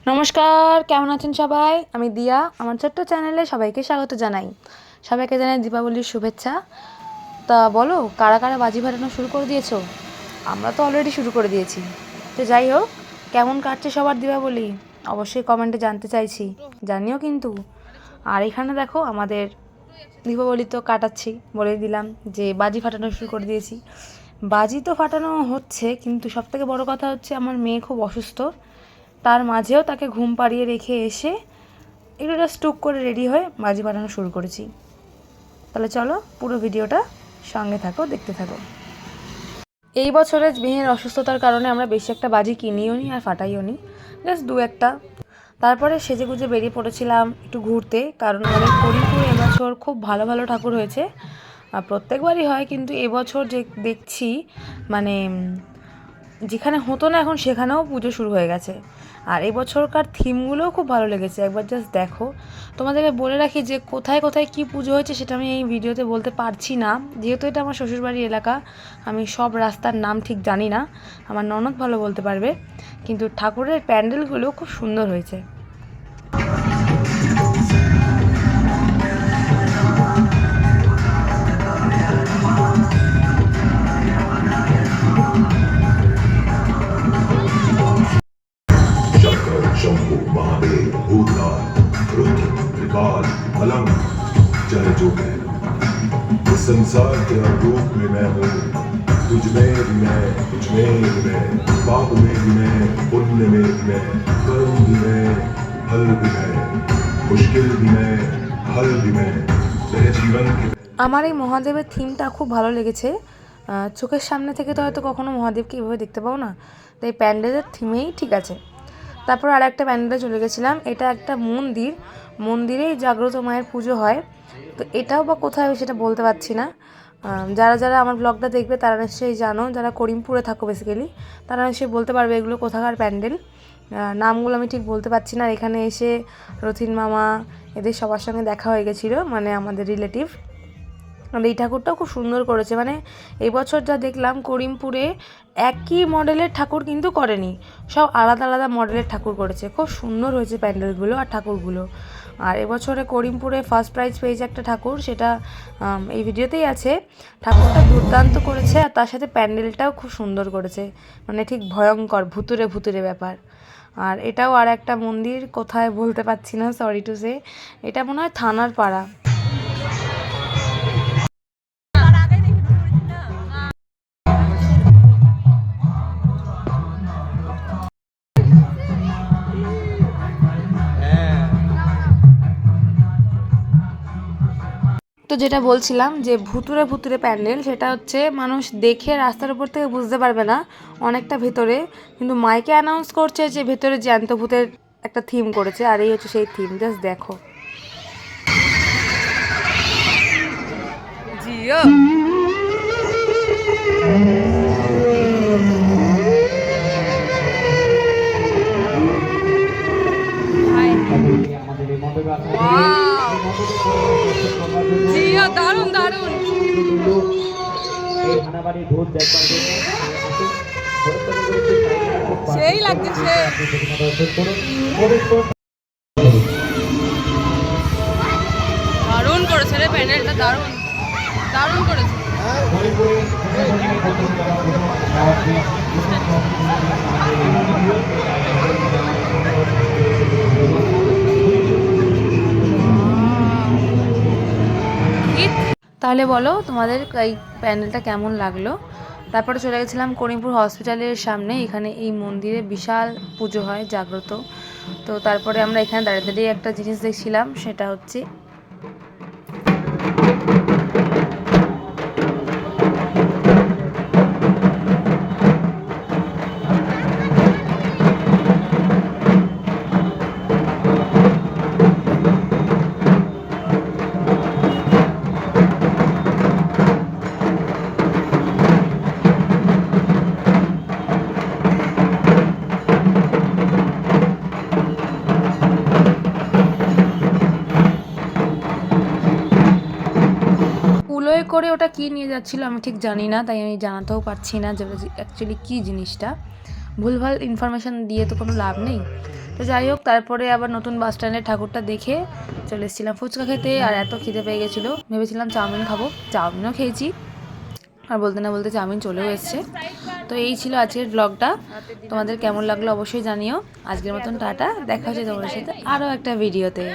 নমস্কার, কেমন আছেন সবাই? আমি দিয়া, আমার ছোট্ট চ্যানেলে সবাইকে স্বাগত জানাই। সবাইকে জানাই দীপাবলির শুভেচ্ছা। তা বলো, কারা কারা বাজি ফাটানো শুরু করে দিয়েছো? আমরা তো অলরেডি শুরু করে দিয়েছি। তো যাই হোক, কেমন কাটছে সবার দীপাবলি অবশ্যই কমেন্টে জানতে চাইছি, জানিও কিন্তু। আর এখানে দেখো আমাদের দীপাবলি তো কাটাচ্ছি, বলে দিলাম যে বাজি ফাটানো শুরু করে দিয়েছি। বাজি তো ফাটানো হচ্ছে, কিন্তু সবথেকে বড় কথা হচ্ছে আমার মেয়ে খুব অসুস্থ। তার মাঝেও তাকে ঘুম পাড়িয়ে রেখে এসে একটু জাস্ট টুক করে রেডি হয়ে বাজি ফাটানো শুরু করেছি। তাহলে চলো পুরো ভিডিওটা সঙ্গে থাকো, দেখতে থাকো। এই বছরে মেয়ের অসুস্থতার কারণে আমরা বেশি একটা বাজি কিনিও নি আর ফাটাইও নি, জাস্ট দু একটা। তারপরে সেজে গুজে বেরিয়ে পড়েছিলাম একটু ঘুরতে, কারণ আমাদের করিমপুরে এবছর খুব ভালো ভালো ঠাকুর হয়েছে। প্রত্যেকবারই হয়, কিন্তু এবছর যে দেখছি মানে যেখানে হতো না এখন সেখানেও পুজো শুরু হয়ে গেছে। আর এবছরকার থিমগুলোও খুব ভালো লেগেছে, একবার জাস্ট দেখো। তোমাদেরকে বলে রাখি যে কোথায় কোথায় কী পুজো হয়েছে সেটা আমি এই ভিডিওতে বলতে পারছি না, যেহেতু এটা আমার শ্বশুরবাড়ির এলাকা। আমি সব রাস্তার নাম ঠিক জানি না, আমার ননদ ভালো বলতে পারবে। কিন্তু ঠাকুরের প্যান্ডেলগুলো খুব সুন্দর হয়েছে। शंभु महादेव भूतनाथ रुद्र त्रिकाल अलंग चाहे जो मैं इस संसार के हर रूप में मैं हूँ। तुझ में भी मैं, तुझ में भी मैं, पाप में भी मैं, पुण्य में भी मैं, कर्म भी मैं, फल भी मैं, मुश्किल भी मैं, हल भी मैं, तेरे जीवन के। আমার এই মহাদেবের থিমটা খুব ভালো লেগেছে। চোখের সামনে থেকে তো হয়তো কখনো মহাদেবকে এভাবে দেখতে পাও না, তাই প্যান্ডেলের থিমেই ঠিক আছে। তারপর আর একটা প্যান্ডেলে চলে গেছিলাম, এটা একটা মন্দির, মন্দিরেই জাগ্রত মায়ের পুজো হয়। তো এটাও বা কোথায় সেটা বলতে পারছি না। যারা যারা আমার ব্লগটা দেখবে তারা নিশ্চয়ই জানো, যারা করিমপুরে থাকো বেসিক্যালি তারা নিশ্চয়ই বলতে পারবে এগুলো কোথাকার প্যান্ডেল। নামগুলো আমি ঠিক বলতে পারছি না। এখানে এসে রথিন মামা এদের সবার সঙ্গে দেখা হয়ে গেছিলো, মানে আমাদের রিলেটিভ। আর এই ঠাকুরটাও খুব সুন্দর করেছে, মানে এই বছর যা দেখলাম করিমপুরে একই মডেলের ঠাকুর কিন্তু করেনি, সব আলাদা আলাদা মডেলের ঠাকুর করেছে। খুব সুন্দর হয়েছে প্যান্ডেলগুলো আর ঠাকুরগুলো। আর এবছরে করিমপুরে ফার্স্ট প্রাইজ পেয়েছে একটা ঠাকুর, সেটা এই ভিডিওতেই আছে। ঠাকুরটা দুর্দান্ত করেছে, আর তার সাথে প্যান্ডেলটাও খুব সুন্দর করেছে, মানে ঠিক ভয়ঙ্কর ভুতুরে ভুতুরে ব্যাপার। আর এটাও আর একটা মন্দির, কোথায় বলতে পারছি না, সরি টু সে। এটা মনে হয় থানার পাড়া। তো যেটা বলছিলাম যে ভুতুরে ভুতুরে প্যান্ডেল, সেটা হচ্ছে মানুষ দেখে রাস্তার উপর থেকে বুঝতে পারবে না অনেকটা ভেতরে, কিন্তু মাইকে অ্যানাউন্স করছে যে ভেতরে জ্যান্ত ভূতের একটা থিম করেছে। আর এই হচ্ছে সেই থিম, জাস্ট দেখো। জিও দারুণ দারুণ সেই লাগছে, দারুণ করেছে রে প্যান্ডেলটা, দারুণ দারুণ করেছে। তাহলে বলো তোমাদের এই প্যান্ডেলটা কেমন লাগলো। তারপরে চলে গেছিলাম করিমপুর হসপিটালের সামনে, এখানে এই মন্দিরে বিশাল পুজো হয় জাগ্রত। তো তারপরে আমরা এখানে দাঁড়িয়ে দাঁড়িয়ে একটা জিনিস দেখছিলাম, সেটা হচ্ছে কুলোয় করে ওটা কী নিয়ে যাচ্ছিলো আমি ঠিক জানি না, তাই আমি জানাতেও পারছি না যে অ্যাকচুয়ালি কী জিনিসটা। ভুলভাল ইনফরমেশান দিয়ে তো কোনো লাভ নেই। তো যাই হোক, তারপরে আবার নতুন বাস স্ট্যান্ডের ঠাকুরটা দেখে চলে এসেছিলাম ফুচকা খেতে। আর এত খিদে পেয়ে গেছিলো, ভেবেছিলাম চাউমিন খাবো, চাউমিনও খেয়েছি। আর বলতে না বলতে চাউমিন চলেও এসছে। তো এই ছিল আজকের ব্লগটা। তোমাদের কেমন লাগলো অবশ্যই জানিও। আজকের মতন টাটা, দেখা হচ্ছে তোমাদের সাথে আরও একটা ভিডিওতে।